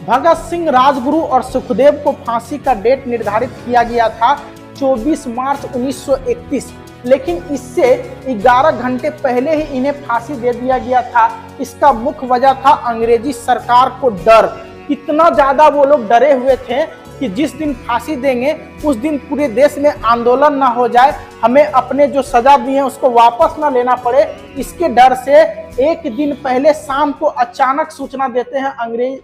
भगत सिंह, राजगुरु और सुखदेव को फांसी का डेट निर्धारित किया गया था 24 मार्च 1931, लेकिन इससे 11 घंटे पहले ही इन्हें फांसी दे दिया गया था। इसका मुख्य वजह था अंग्रेजी सरकार को डर। इतना ज्यादा वो लोग डरे हुए थे कि जिस दिन फांसी देंगे उस दिन पूरे देश में आंदोलन ना हो जाए, हमें अपने जो सजा दी है उसको वापस ना लेना पड़े। इसके डर से एक दिन पहले शाम को अचानक सूचना देते हैं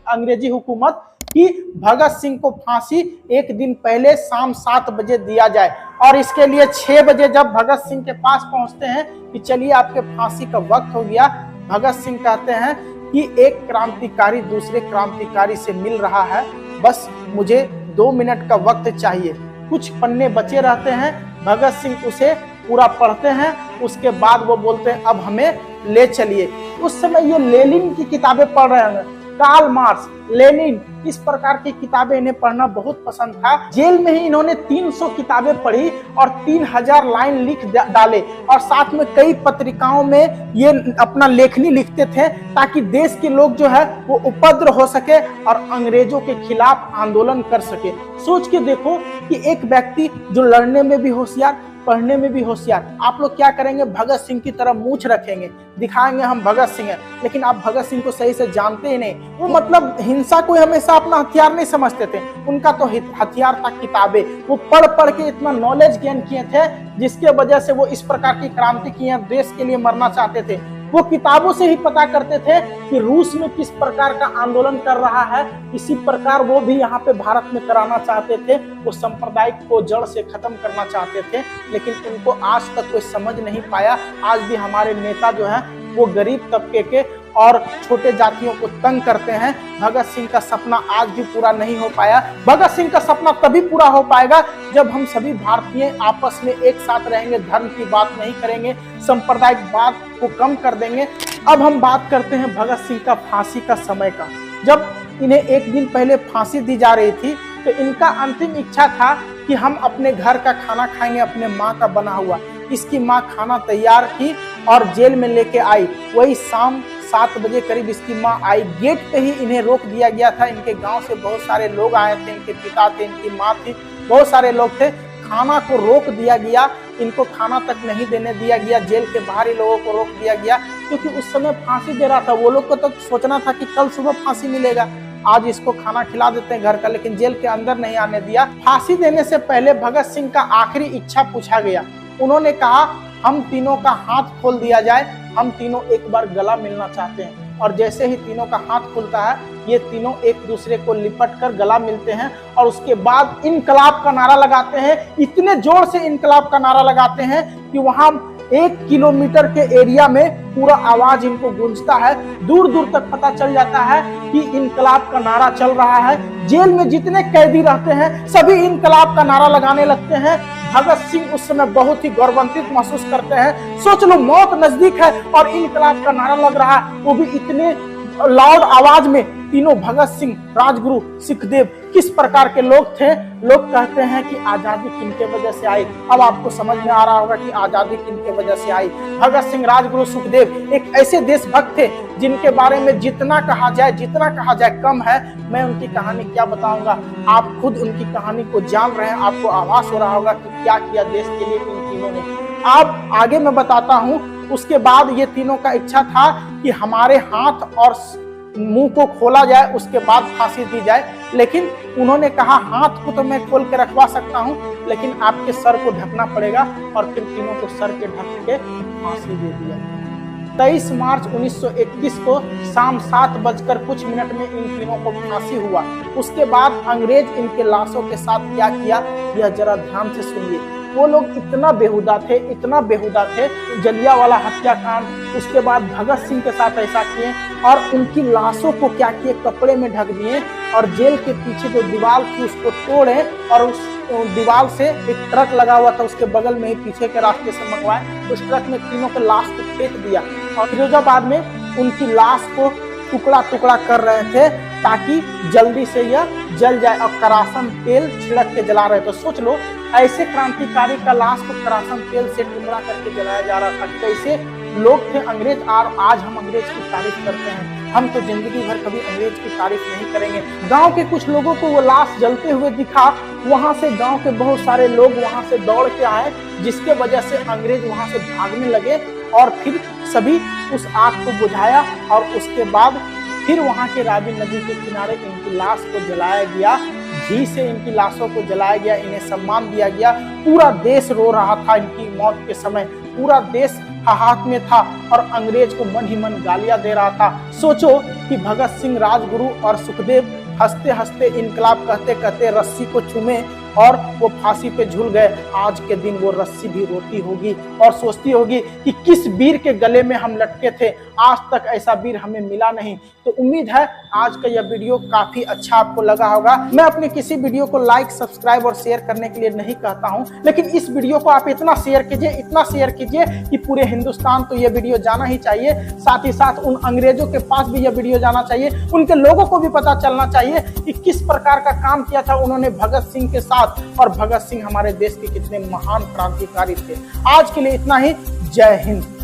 अंग्रेजी हुकूमत कि भगत सिंह को फांसी एक दिन पहले शाम 7 बजे दिया जाए। और इसके लिए 6 बजे जब भगत सिंह के पास पहुंचते हैं कि चलिए आपके फांसी का वक्त हो गया, भगत सिंह कहते हैं कि एक क्रांतिकारी दूसरे क्रांतिकारी से मिल रहा है, बस मुझे 2 मिनट का वक्त चाहिए। कुछ पन्ने बचे रहते हैं, भगत सिंह उसे पूरा पढ़ते हैं, उसके बाद वो बोलते हैं अब हमें ले चलिए। उस समय ये लेनिन की किताबें पढ़ रहे हैं, कार्ल मार्क्स, लेनिन, इस प्रकार की किताबें इन्हें पढ़ना बहुत पसंद था। जेल में ही इन्होंने 300 किताबें पढ़ी और 3000 लाइन लिख डाले और साथ में कई पत्रिकाओं में ये अपना लेखनी लिखते थे ताकि देश के लोग जो है वो उपद्र हो सके और अंग्रेजों के खिलाफ आंदोलन कर सके। सोच के देखो कि एक व्यक्ति जो लड़ने में भी होशियार, पढ़ने में भी होशियार, आप लोग क्या करेंगे, भगत सिंह की तरह मूंछ रखेंगे, दिखाएंगे हम भगत सिंह हैं, लेकिन आप भगत सिंह को सही से जानते ही नहीं। वो मतलब हिंसा को हमेशा अपना हथियार नहीं समझते थे, उनका तो हथियार था किताबें। वो पढ़ पढ़ के इतना नॉलेज गेन किए थे जिसके वजह से वो इस प्रकार की क्रांति किए, देश के लिए मरना चाहते थे। वो किताबों से ही पता करते थे कि रूस में किस प्रकार का आंदोलन कर रहा है, इसी प्रकार वो भी यहाँ पे भारत में कराना चाहते थे। वो सांप्रदायिक को जड़ से खत्म करना चाहते थे, लेकिन उनको आज तक कोई समझ नहीं पाया। आज भी हमारे नेता जो है वो गरीब तबके के और छोटे जातियों को तंग करते हैं। भगत सिंह का सपना आज भी पूरा नहीं हो पाया। भगत सिंह का सपना तभी पूरा हो पाएगा जब हम सभी भारतीय आपस में एक साथ रहेंगे, धर्म की बात नहीं करेंगे, सांप्रदायिक बात को कम कर देंगे। अब हम बात करते हैं भगत सिंह का फांसी का समय का। जब इन्हें एक दिन पहले फांसी दी जा रही थी तो इनका अंतिम इच्छा था कि हम अपने घर का खाना खाएंगे, अपने माँ का बना हुआ। इसकी माँ खाना तैयार की और जेल में लेके आई। वही शाम 7 बजे करीब इसकी माँ आई। गेट पे ही इन्हें रोक दिया गया था। इनके गांव से बहुत सारे लोग आए थे, इनके पिता थे, इनकी माँ थी, बहुत सारे लोग थे। खाना को रोक दिया गया, इनको खाना तक नहीं देने दिया गया। जेल के बाहरी लोगों को रोक दिया गया क्योंकि उस समय फांसी दे रहा था। वो लोग को तो सोचना था कि कल सुबह फांसी मिलेगा, आज इसको खाना खिला देते हैं घर का, लेकिन जेल के अंदर नहीं आने दिया। फांसी देने से पहले भगत सिंह का आखिरी इच्छा पूछा गया। उन्होंने कहा हम तीनों का हाथ खोल दिया जाए, हम तीनों एक बार गला मिलना चाहते हैं। और जैसे ही तीनों का हाथ खुलता है, ये तीनों एक दूसरे को लिपट कर गला मिलते हैं और उसके बाद इनकलाब का नारा लगाते हैं। इतने जोर से इनकलाब का नारा लगाते हैं कि वहां 1 किलोमीटर के एरिया में पूरा आवाज इनको गूंजता है। दूर दूर तक पता चल जाता है कि इनकलाब का नारा चल रहा है। जेल में जितने कैदी रहते हैं सभी इनकलाब का नारा लगाने लगते हैं। भगत सिंह उस समय बहुत ही गौरवान्वित महसूस करते हैं। सोच लो, मौत नजदीक है और इनकलाब का नारा लग रहा है, वो भी इतने लाउड आवाज में। तीनों भगत सिंह, राजगुरु, सुखदेव किस प्रकार के लोग थे। लोग कहते हैं कि आजादी किनके वजह से आई। अब आपको समझ में आ रहा होगा कि आजादी किनके वजह से आई। भगत सिंह, राजगुरु, सुखदेव एक ऐसे देशभक्त थे जिनके बारे में जितना कहा जाए कम है। मैं उनकी कहानी क्या बताऊंगा, आप खुद उनकी कहानी को जान रहे हैं। आपको आभास हो रहा होगा कि क्या किया देश के लिए इन तीनों ने। आप आगे मैं बताता हूँ। उसके बाद ये तीनों का इच्छा था कि हमारे हाथ और मुंह को खोला जाए, उसके बाद फांसी दी जाए। लेकिन उन्होंने कहा हाथ को तो मैं खोल के रखवा सकता हूं, लेकिन आपके सर को ढकना पड़ेगा। और फिर तीनों को सर के ढक के फांसी दे दिया। 23 मार्च 1921 को शाम 7 बजकर कुछ मिनट में इन तीनों को फांसी हुआ। उसके बाद अंग्रेज इनके लाशों के साथ क्या किया, यह जरा ध्यान से सुनिए। वो लोग इतना बेहुदा थे, जलियांवाला हत्याकांड, उसके बाद भगत सिंह के साथ ऐसा किए और उनकी लाशों को क्या किए, कपड़े में ढक दिए और जेल के पीछे जो दीवार थी उसको तोड़े और उस दीवार से एक ट्रक लगा हुआ था, उसके बगल में ही पीछे के रास्ते से मंगवाए। उस ट्रक में तीनों के लाश को फेंक दिया और फिरोजाबाद में उनकी लाश को टुकड़ा टुकड़ा कर रहे थे ताकि जल्दी से यह जल जाए और करासन तेल छिड़क के जला रहे। तो सोच लो, ऐसे क्रांतिकारी का लाश को करासन तेल से टुकड़ा करके जलाया जा रहा था। कैसे लोग थे अंग्रेज, और आज हम अंग्रेज की तारीफ करते हैं। हम तो जिंदगी भर कभी अंग्रेज की तारीफ नहीं करेंगे। गांव के कुछ लोगों को वो लाश जलते हुए दिखा, वहां से गांव के बहुत सारे लोग वहां से दौड़ के आए, जिसके वजह से अंग्रेज वहां से भागने लगे और फिर सभी उस आग को बुझाया और उसके बाद फिर वहां के रावी नदी के किनारे इनकी लाश को जलाया गया, घी से इनकी लाशों को जलाया गया, इन्हें सम्मान दिया गया। पूरा देश रो रहा था इनकी मौत के समय, पूरा देश हाथ में था और अंग्रेज को मन ही मन गालियां दे रहा था। सोचो कि भगत सिंह, राजगुरु और सुखदेव हंसते हंसते इनकलाब कहते कहते रस्सी को चूमे और वो फांसी पे झूल गए। आज के दिन वो रस्सी भी रोती होगी और सोचती होगी कि किस वीर के गले में हम लटके थे, आज तक ऐसा वीर हमें मिला नहीं। तो उम्मीद है आज का यह वीडियो काफी अच्छा आपको लगा होगा। मैं अपने किसी वीडियो को लाइक, सब्सक्राइब और शेयर करने के लिए नहीं कहता हूं, लेकिन इस वीडियो को आप इतना शेयर कीजिए, इतना शेयर कीजिए कि पूरे हिंदुस्तान तो यह वीडियो जाना ही चाहिए। साथ ही साथ उन अंग्रेजों के पास भी यह वीडियो जाना चाहिए, उनके लोगों को भी पता चलना चाहिए कि किस प्रकार का काम किया था उन्होंने भगत सिंह के साथ, और भगत सिंह हमारे देश के कितने महान क्रांतिकारी थे। आज के लिए इतना ही। जय हिंद।